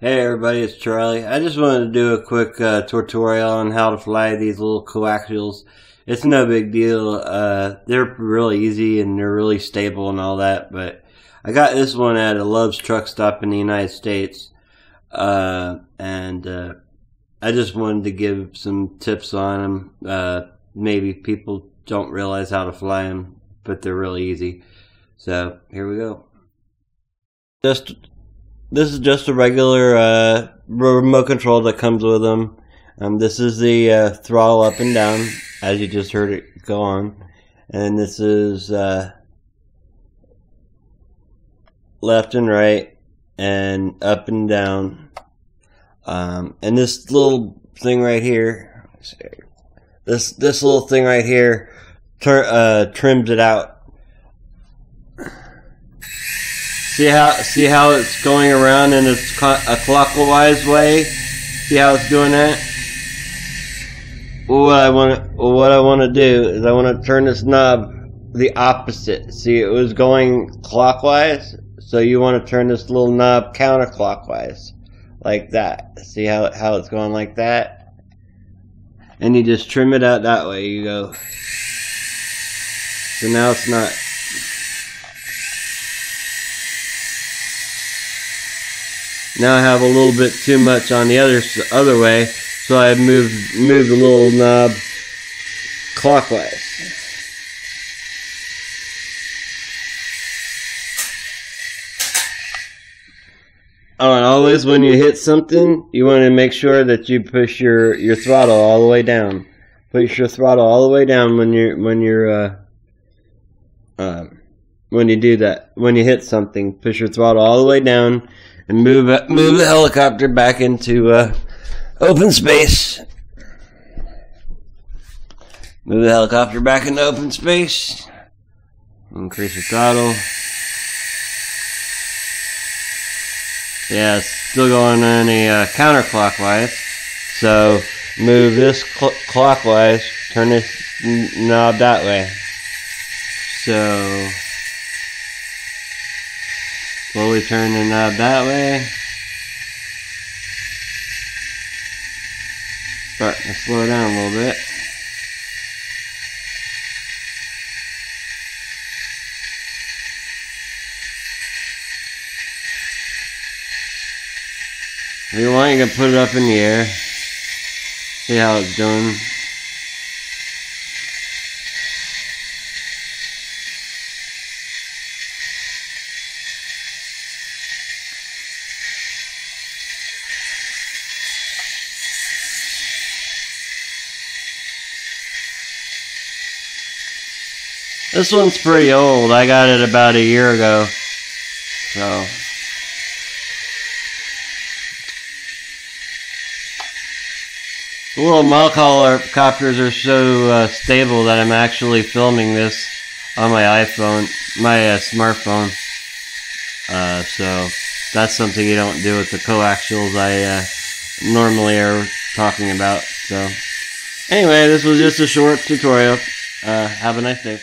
Hey everybody, it's Charlie. I just wanted to do a quick tutorial on how to fly these little coaxials. It's no big deal. They're really easy and they're really stable and all that, but I got this one at a Love's truck stop in the United States. And I just wanted to give some tips on them. Maybe people don't realize how to fly them, but they're really easy. So here we go. This is just a regular remote control that comes with them. This is the throttle up and down, as you just heard it go on. And this is left and right and up and down. And this little thing right here, this little thing right here trims it out. See how it's going around in a clockwise way? See how it's doing that? What I want to do is I want to turn this knob the opposite. See, it was going clockwise, so you want to turn this little knob counterclockwise, like that. See how it's going like that? And you just trim it out that way. You go. So now it's not. Now I have a little bit too much on the other way, so I moved the little knob clockwise. Oh, and always when you hit something, you want to make sure that you push your throttle all the way down. Push your throttle all the way down when you do that. When you hit something, push your throttle all the way down. And move the helicopter back into open space. Move the helicopter back into open space. Increase the throttle. Yeah, it's still going in a counterclockwise. So move this clockwise. Turn this knob that way. So slowly turn the knob that way. Starting to slow down a little bit. If you want, you can put it up in the air. See how it's doing. This one's pretty old. I got it about a year ago. So the little helicopters are so stable that I'm actually filming this on my iPhone, my smartphone. So that's something you don't do with the coaxials I normally are talking about. So anyway, this was just a short tutorial. Have a nice day.